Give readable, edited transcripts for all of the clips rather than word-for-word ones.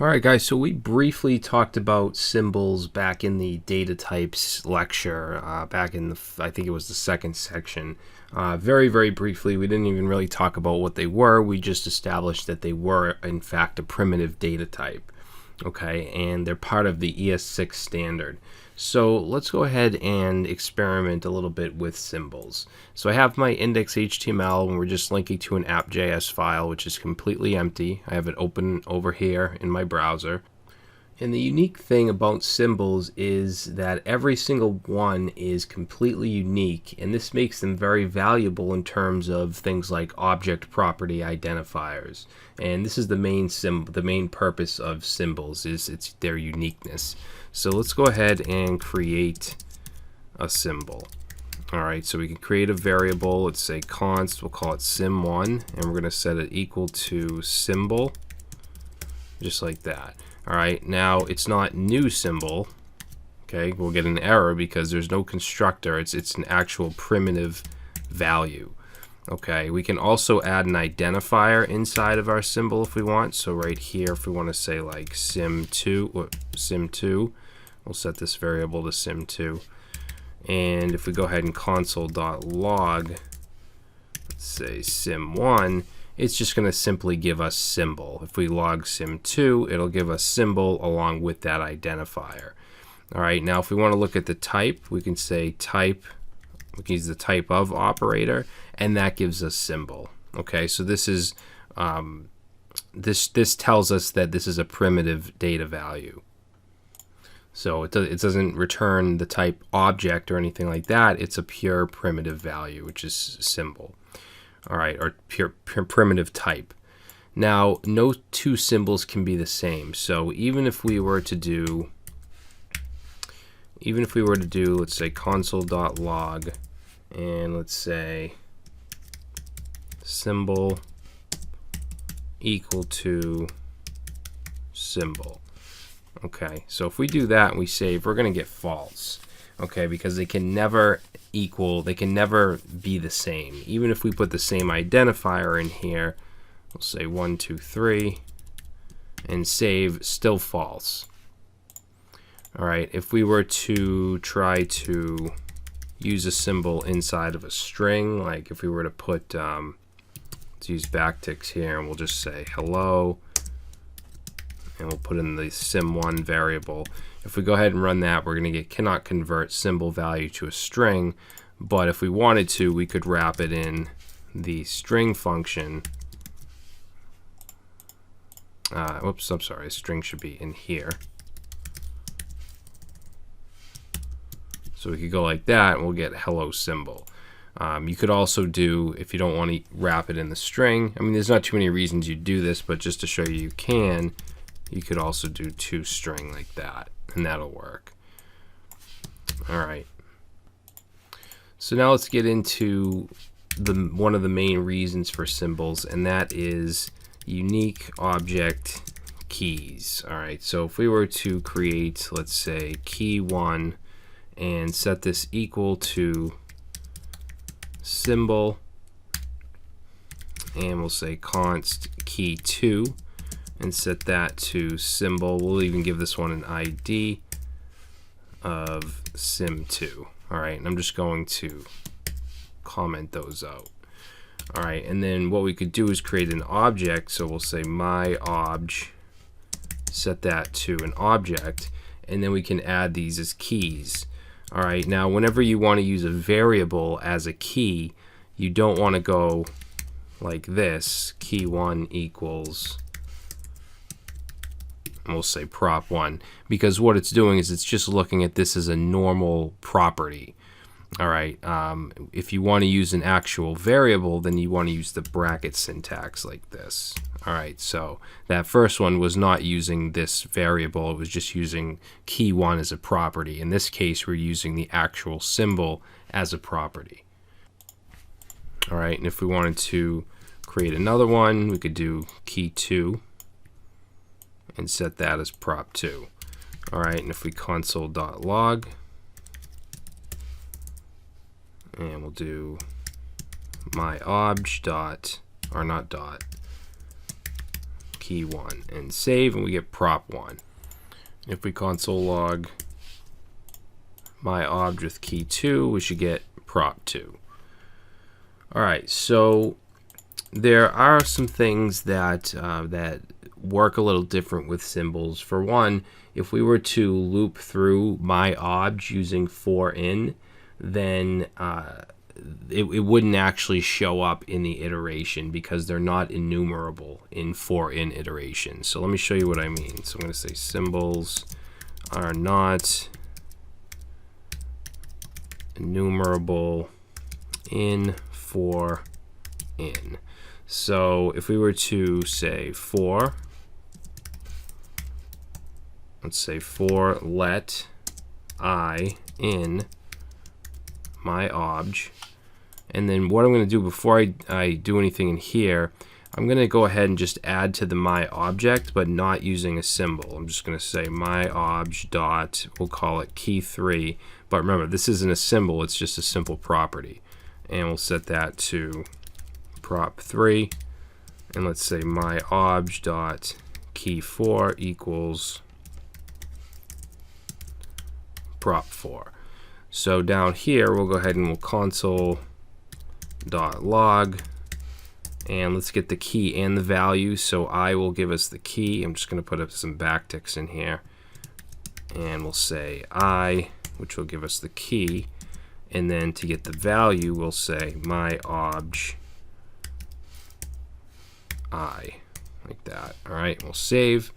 All right, guys, so we briefly talked about symbols back in the data types lecture, back in I think it was the second section. Very, very briefly, we didn't even really talk about what they were. We just established that they were, in fact, a primitive data type. Okay, and they're part of the ES6 standard. So let's go ahead and experiment a little bit with symbols. So I have my index.html and we're just linking to an app.js file, which is completely empty. I have it open over here in my browser. And the unique thing about symbols is that every single one is completely unique, and this makes them very valuable in terms of things like object property identifiers. And this is the main purpose of symbols, is it's their uniqueness. So let's go ahead and create a symbol. All right, so we can create a variable. Let's say const, we'll call it sim1, and we're going to set it equal to symbol, just like that. All right, now it's not new symbol. Okay, we'll get an error because there's no constructor. It's an actual primitive value. Okay, we can also add an identifier inside of our symbol if we want. So right here, if we want to say like sim2, we'll set this variable to sim2. And if we go ahead and console.log, let's say sim1, it's just going to simply give us symbol. If we log sim2, it'll give us symbol along with that identifier. All right, now if we want to look at the type, we can say type, we can use the type of operator, and that gives us symbol. Okay, so this is this tells us that this is a primitive data value. So it doesn't return the type object or anything like that. It's a pure primitive value, which is symbol. All right, or pure primitive type. Now, no two symbols can be the same. So even if we were to do, let's say console.log, and let's say symbol equal to symbol. Okay, so if we do that and we save, we're going to get false. Okay, because they can never equal, they can never be the same. Even if we put the same identifier in here, we'll say 1, 2, 3, and save, still false. All right, if we were to try to use a symbol inside of a string, like if we were to put, let's use backticks here, and we'll just say hello, and we'll put in the sim1 variable. If we go ahead and run that, we're going to get cannot convert symbol value to a string, but if we wanted to, we could wrap it in the string function. Oops, I'm sorry, string should be in here. So we could go like that, and we'll get hello symbol. You could also do, if you don't want to wrap it in the string, I mean, there's not too many reasons you do this, but just to show you can, you could also do toString like that, and that'll work. All right. So now let's get into one of the main reasons for symbols, and that is unique object keys. All right. So if we were to create, let's say, key1 and set this equal to symbol, and we'll say const key2 and set that to symbol. We'll even give this one an ID of sim2. All right, and I'm just going to comment those out. All right, and then what we could do is create an object. So we'll say my obj, set that to an object, and then we can add these as keys. All right, now whenever you want to use a variable as a key, you don't want to go like this, key1 equals, and we'll say prop1, because what it's doing is it's just looking at this as a normal property. All right, if you want to use an actual variable, then you want to use the bracket syntax like this. All right, so that first one was not using this variable, it was just using key1 as a property. In this case, we're using the actual symbol as a property. All right, and if we wanted to create another one, we could do key2 and set that as prop2. All right, and if we console.log, and we'll do my obj dot, or not dot, key 1 and save, and we get prop 1. If we console log my obj with key 2, we should get prop 2. Alright, so there are some things that that work a little different with symbols. For one, if we were to loop through my obj using for in, then it wouldn't actually show up in the iteration because they're not enumerable in for in iteration. So let me show you what I mean. So I'm going to say symbols are not enumerable in for in. So if we were to say for, let's say for let I in my obj, and then what I'm going to do before I do anything in here, I'm going to go ahead and just add to the my object, but not using a symbol. I'm just going to say my obj dot, we'll call it key 3, but remember this isn't a symbol, it's just a simple property, and we'll set that to prop 3, and let's say my obj dot key 4 equals prop 4. So down here we'll go ahead and we'll console dot log, and let's get the key and the value. So I will give us the key. I'm just going to put up some backticks in here, and we'll say I, which will give us the key, and then to get the value we'll say my obj I, like that. Alright, we'll save,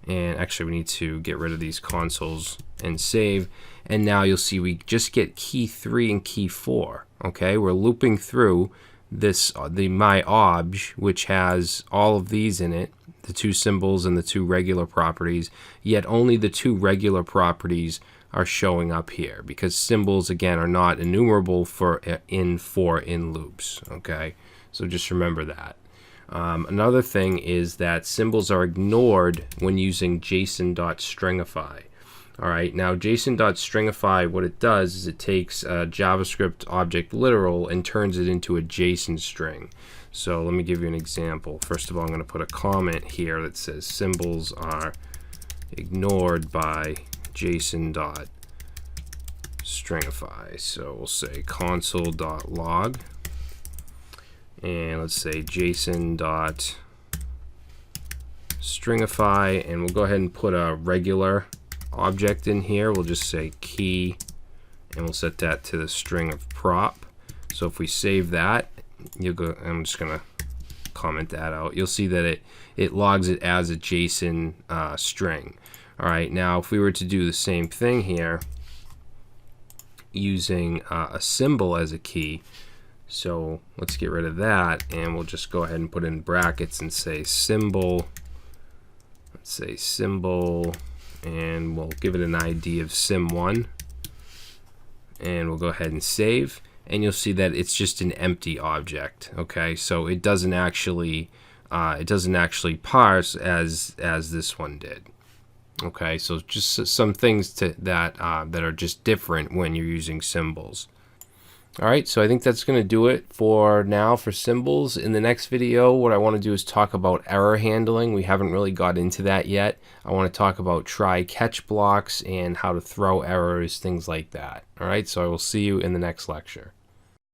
and actually we need to get rid of these consoles and save, and now you'll see we just get key 3 and key 4. Okay, we're looping through this the my obj, which has all of these in it, the 2 symbols and the 2 regular properties, yet only the 2 regular properties are showing up here because symbols again are not enumerable for in loops. Okay, so just remember that. Another thing is that symbols are ignored when using JSON.stringify. Alright, now JSON.stringify, what it does is it takes a JavaScript object literal and turns it into a JSON string. So let me give you an example. First of all, I'm going to put a comment here that says symbols are ignored by JSON.stringify. So we'll say console.log, and let's say JSON.stringify, and we'll go ahead and put a regular object in here. We'll just say key, and we'll set that to the string of prop. So if we save that, you'll go, I'm just gonna comment that out, you'll see that it logs it as a JSON string. Alright, now if we were to do the same thing here using a symbol as a key, so let's get rid of that, and we'll just go ahead and put in brackets and say symbol, let's say symbol, and we'll give it an ID of sim1, and we'll go ahead and save, and you'll see that it's just an empty object. Okay, so it doesn't actually parse as this one did. Okay, so just some things that are just different when you're using symbols. Alright, so I think that's going to do it for now for symbols. In the next video, what I want to do is talk about error handling. We haven't really got into that yet. I want to talk about try-catch blocks and how to throw errors, things like that. Alright, so I will see you in the next lecture.